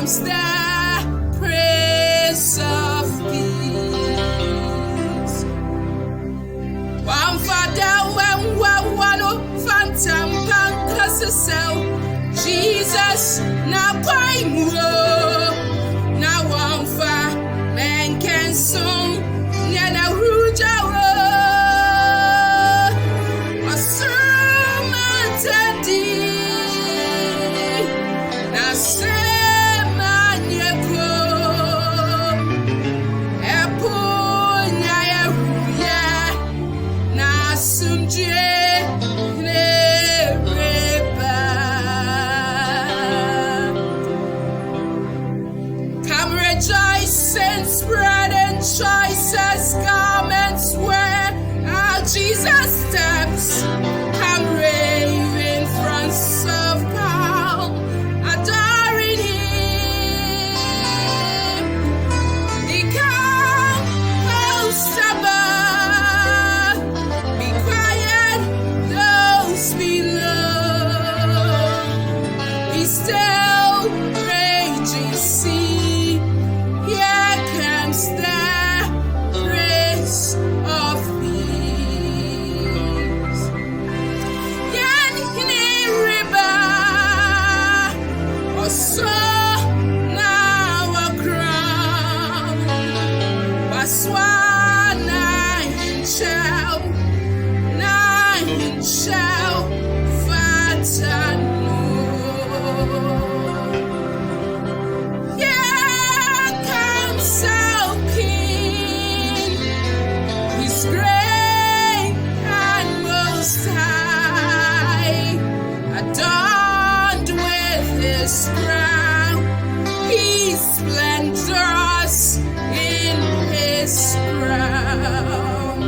comes the Prince of Peace. One father, one phantom, Jesus, na kwaimuo, na wamfa, men can song, na rujawo. Osoro Mma Ntaa, na sema nyeko, epo nyaya ruya, na sumje. Rejoice and spread and choices garments where our Jesus steps. Come rave in front of God, adoring Him. Become host above. Be quiet, those below. Be still, raging sea. The Prince of Peace. Yan hini riba oso na wakram baswa na hinchau fatano. Great and most high, adorned with His crown, He's splendorous in His crown.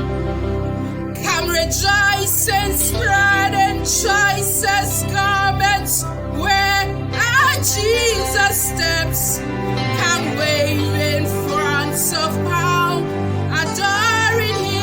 Come rejoice and spread and choicest garments where our Jesus steps. Come wave in front of power, adoring Him.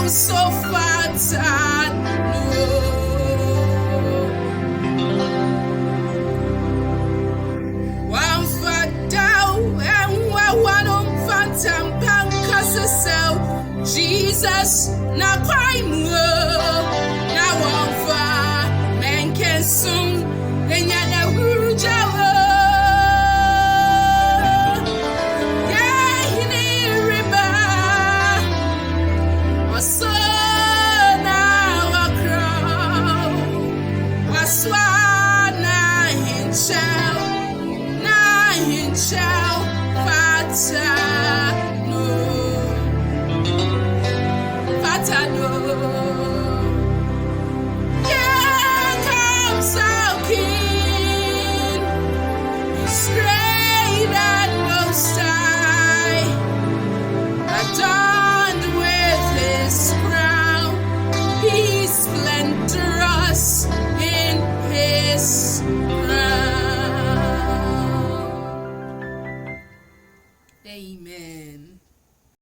So fat and one fat down and one phantom, Jesus, na kwaimuo.